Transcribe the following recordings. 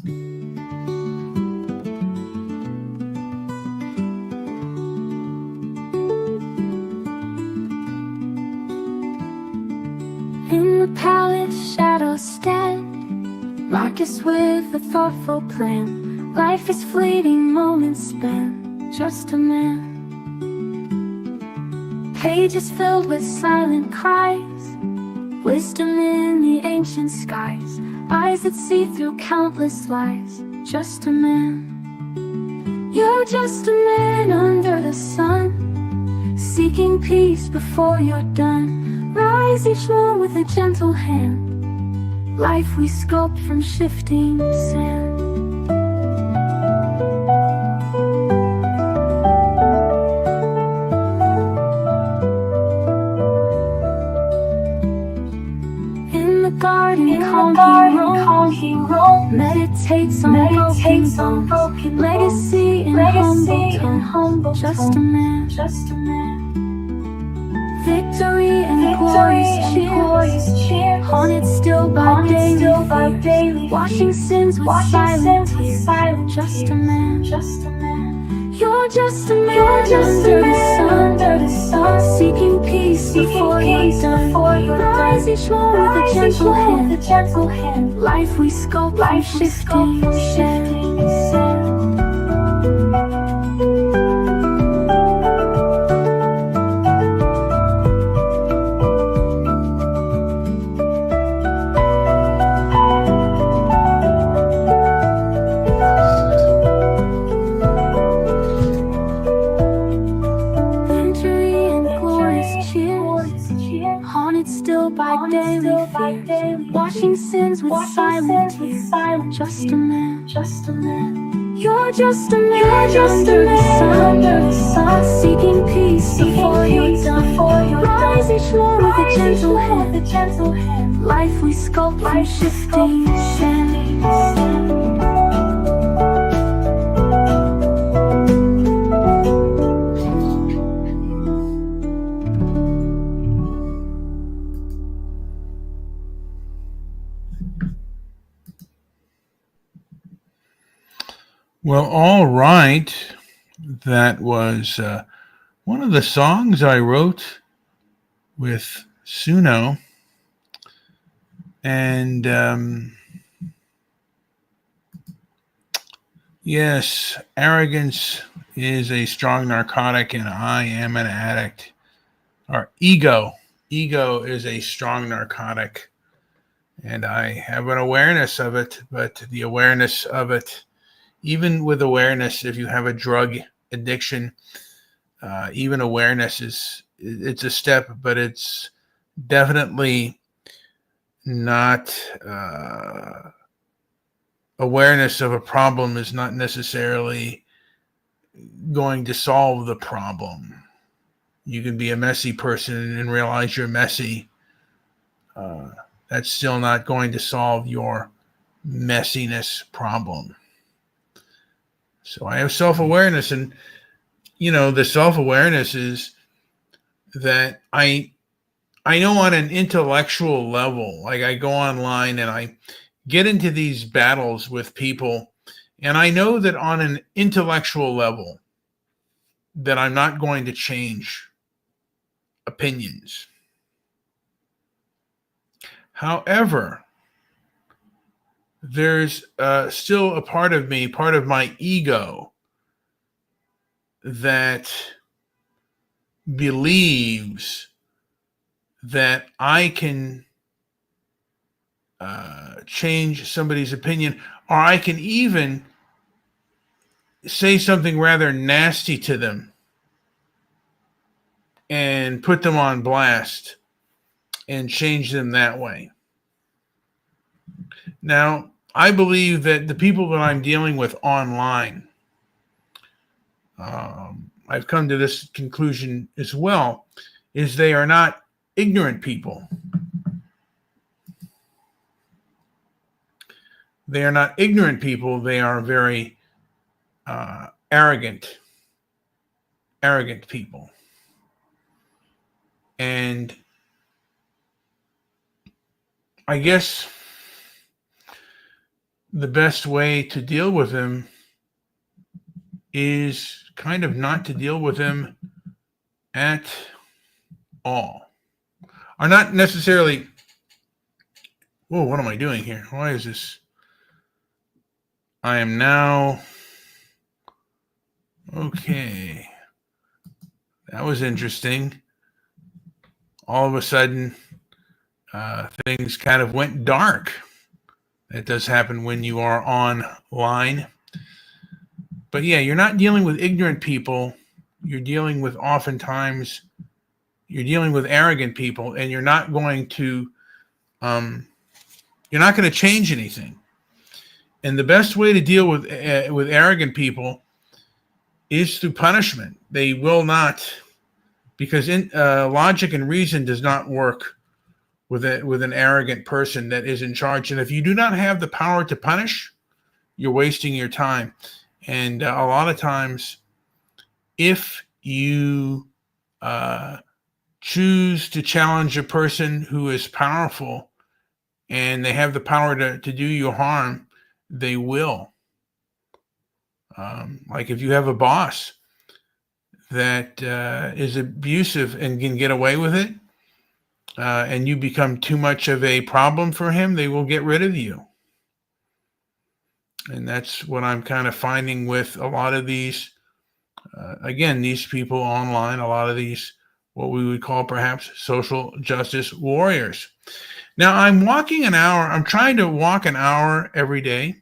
In the palace, shadows stand, Marcus with a thoughtful plan. Life is fleeting, moments spent, just a man. Pages filled with silent cries, wisdom in the ancient skies, eyes that see through countless lies, just a man. You're just a man under the sun, seeking peace before you're done. Rise each one with a gentle hand, life we sculpt from shifting sand. In the garden, calm he roams, meditates on broken legacy in humble tone, just a man. Victory and glorious cheer, haunted still by daily, washing sins with silent tears, just a man. You're just a man under the sun, seeking peace before you're done. Rise each one with a gentle hand, life we sculpt from shifting sand. Haunted still by daily fears, washing sins with silent tears, just a man. You're just a man under the sun, seeking peace before you're done. Rise each one with a gentle hand, life we sculpt from shifting sand. Well, all right. That was one of the songs I wrote with Suno. And yes, arrogance is a strong narcotic and I am an addict. Or ego is a strong narcotic and I have an awareness of it, but the awareness of it, even with awareness, if you have a drug addiction, even awareness it's a step, but it's definitely not awareness of a problem is not necessarily going to solve the problem. You can be a messy person and realize you're messy. That's still not going to solve your messiness problem. So I have self-awareness, and the self-awareness is that I know on an intellectual level, like I go online and I get into these battles with people, and I know that on an intellectual level that I'm not going to change opinions. However, there's still a part of me, part of my ego, that believes that I can change somebody's opinion, or I can even say something rather nasty to them and put them on blast and change them that way. Now, I believe that the people that I'm dealing with online, I've come to this conclusion as well, is they are not ignorant people. They are not ignorant people. They are very arrogant people. And I guess the best way to deal with him is kind of not to deal with him at all. Or not necessarily, whoa, what am I doing here? Why is this? I am now, okay. That was interesting. All of a sudden, things kind of went dark. That does happen when you are online. But yeah, you're not dealing with ignorant people. You're dealing with arrogant people, and you're not going to change anything. And the best way to deal with arrogant people is through punishment. They will not, because logic and reason does not work with an arrogant person that is in charge. And if you do not have the power to punish, you're wasting your time. And a lot of times, if you choose to challenge a person who is powerful and they have the power to do you harm, they will. Like if you have a boss that is abusive and can get away with it, and you become too much of a problem for him, they will get rid of you. And that's what I'm kind of finding with a lot of these, these people online, a lot of these, what we would call perhaps social justice warriors. Now, I'm trying to walk an hour every day,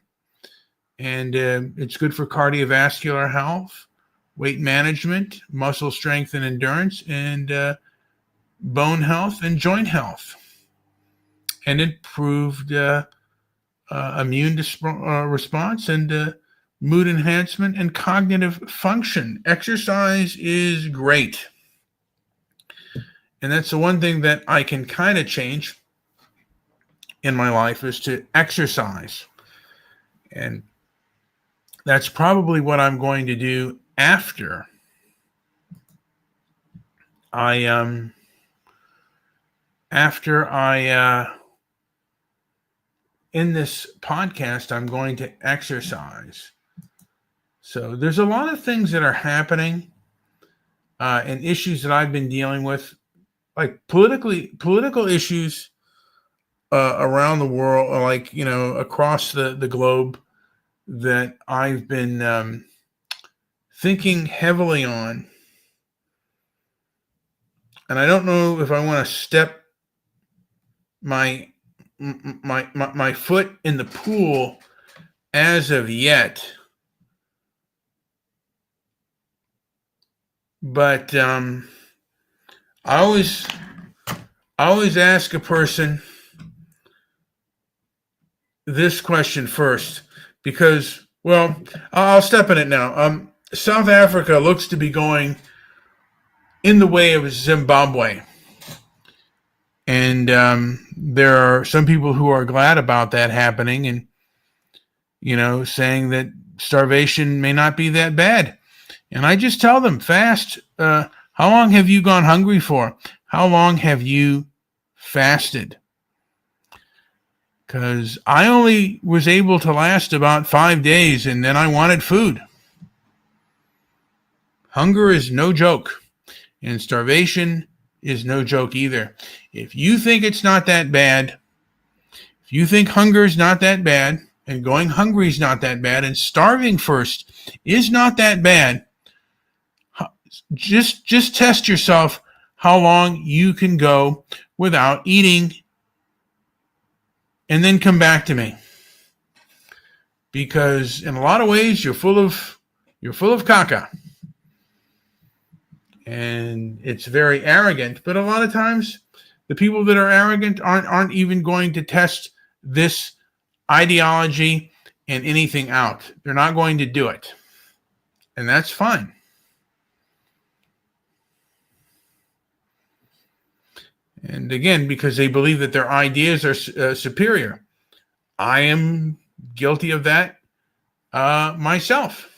and it's good for cardiovascular health, weight management, muscle strength and endurance, and bone health and joint health, and improved immune response and mood enhancement and cognitive function. Exercise is great. And that's the one thing that I can kind of change in my life, is to exercise. And that's probably what I'm going to do after I in this podcast, I'm going to exercise. So there's a lot of things that are happening and issues that I've been dealing with, like political issues around the world, like, across the globe, that I've been thinking heavily on. And I don't know if I want to step my foot in the pool as of yet, but I always ask a person this question first, because, well, I'll step in it now. South Africa looks to be going in the way of Zimbabwe. And there are some people who are glad about that happening, and, saying that starvation may not be that bad. And I just tell them, fast. How long have you gone hungry for? How long have you fasted? Because I only was able to last about 5 days, and then I wanted food. Hunger is no joke, and starvation is no joke either. If you think it's not that bad, if you think hunger is not that bad, and going hungry is not that bad, and starving first is not that bad, just test yourself how long you can go without eating, and then come back to me. Because in a lot of ways, you're full of caca. And it's very arrogant, but a lot of times the people that are arrogant aren't even going to test this ideology and anything out. They're not going to do it. And that's fine. And again, because they believe that their ideas are superior. I am guilty of that myself.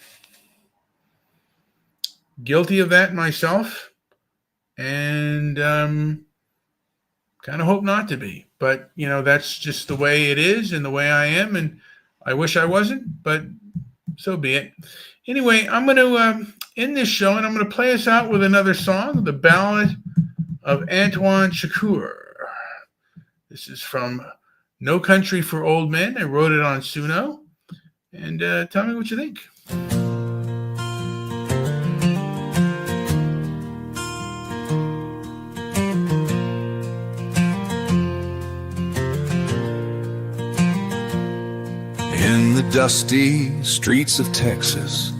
And kind of hope not to be. But, that's just the way it is and the way I am. And I wish I wasn't, but so be it. Anyway, I'm going to end this show, and I'm going to play us out with another song, The Ballad of Antoine Shakur. This is from No Country for Old Men. I wrote it on Suno. And tell me what you think. In the dusty streets of Texas,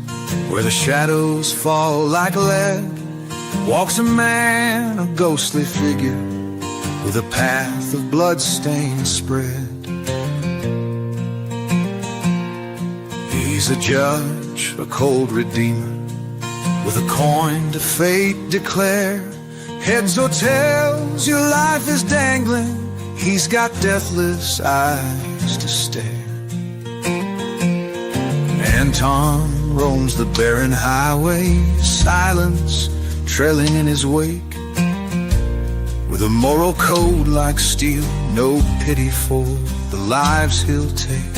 where the shadows fall like lead, walks a man, a ghostly figure, with a path of bloodstains spread. He's a judge, a cold redeemer, with a coin to fate declare. Heads or tails, your life is dangling, he's got deathless eyes to stare. Anton roams the barren highways, silence trailing in his wake, with a moral code like steel, no pity for the lives he'll take.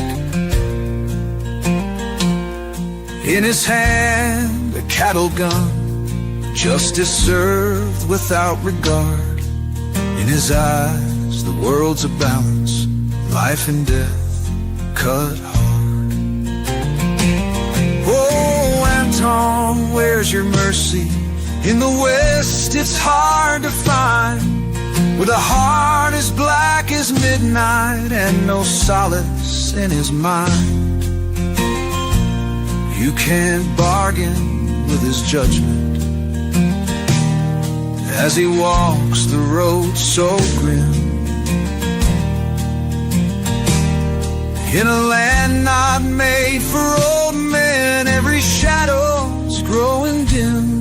In his hand, a cattle gun, justice served without regard. In his eyes, the world's a balance, life and death cut hard. Anton, where's your mercy? In the West it's hard to find, with a heart as black as midnight and no solace in his mind. You can't bargain with his judgment as he walks the road so grim. In a land not made for old men, every shadow's growing dim.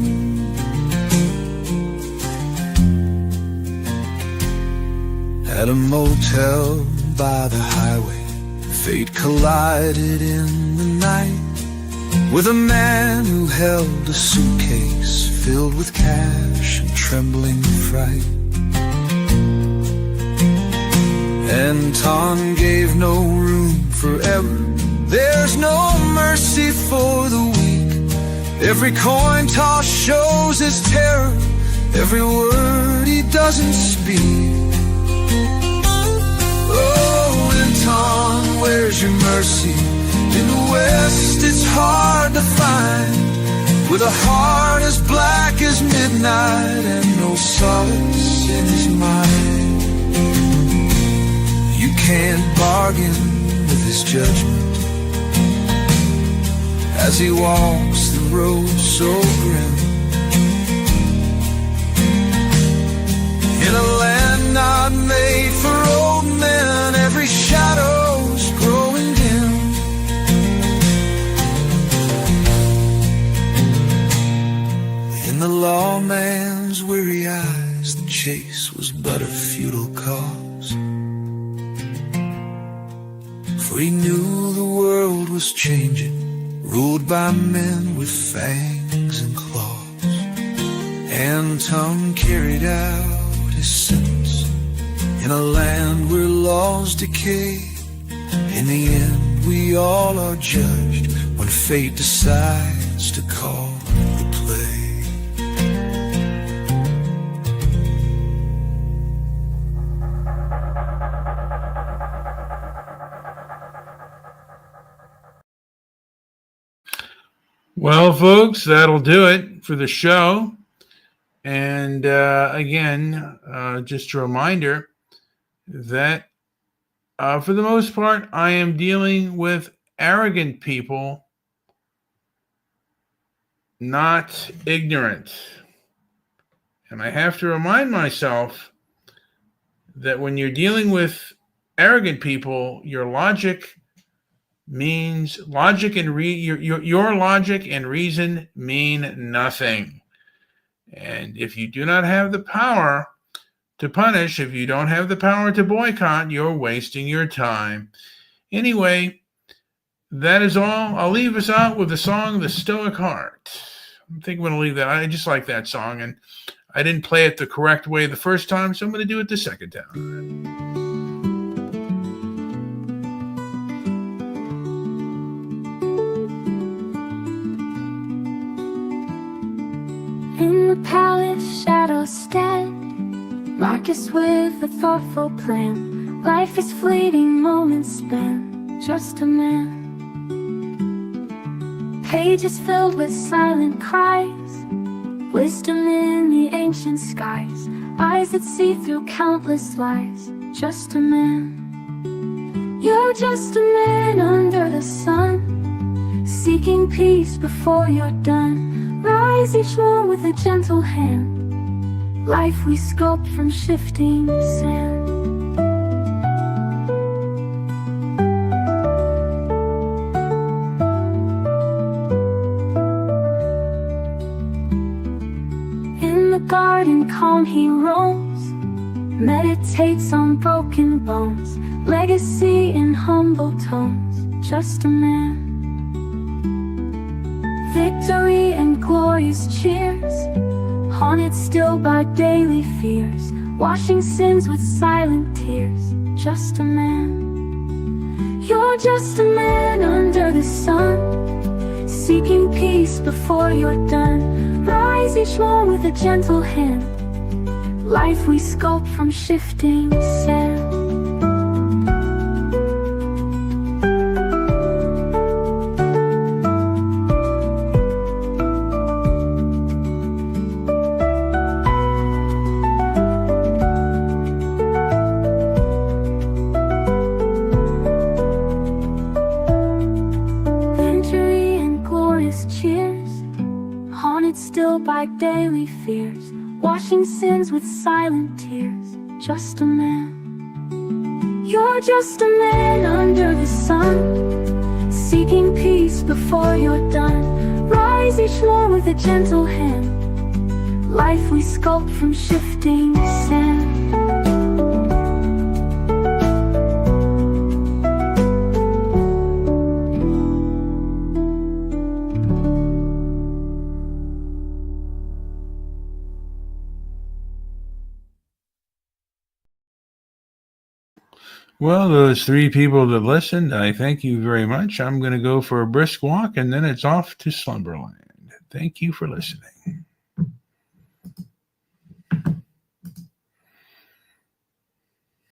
At a motel by the highway, fate collided in the night with a man who held a suitcase filled with cash and trembling fright. Anton gave no room for error, there's no mercy for the weak. Every coin toss shows his terror, every word he doesn't speak. Oh, Anton, where's your mercy? In the West it's hard to find, with a heart as black as midnight and no solace in his mind. You can't bargain with his judgment as he walks the road so grim. In a land not made for old men, every shadow's growing dim. In the lawman's weary eyes, the chase was but a futile cause, for he knew the world was changing, ruled by men with fangs and claws. Anton carried out his sentence in a land where laws decay. In the end, we all are judged when fate decides to call the play. Well, folks, that'll do it for the show. And again, just a reminder that for the most part, I am dealing with arrogant people, not ignorant. And I have to remind myself that when you're dealing with arrogant people, your logic means your logic and reason mean nothing. And if you do not have the power to punish, if you don't have the power to boycott, you're wasting your time. Anyway, that is all. I'll leave us out with the song The Stoic Heart. I think I'm going to leave that. I just like that song, and I didn't play it the correct way the first time, so I'm going to do it the second time. palace, shadows stand, Marcus with a thoughtful plan. Life is fleeting, moments spent, just a man. Pages filled with silent cries, wisdom in the ancient skies, eyes that see through countless lies, just a man. You're just a man under the sun, seeking peace before you're done. Rise each one with a gentle hand, life we sculpt from shifting sand. In the garden calm he roams, meditates on broken bones, legacy in humble tones, just a man. Victory and glorious cheers, haunted still by daily fears, washing sins with silent tears, just a man. You're just a man under the sun, seeking peace before you're done. Rise each one with a gentle hand, life we sculpt from shifting sand. Victory and glorious cheers, haunted still by daily fears, washing sins with silent tears, just a man. You're just a man under the sun, seeking peace before you're done. Rise each one with a gentle hand, life we sculpt from shifting sand. Well, those three people that listened, I thank you very much. I'm going to go for a brisk walk, and then it's off to Slumberland. Thank you for listening.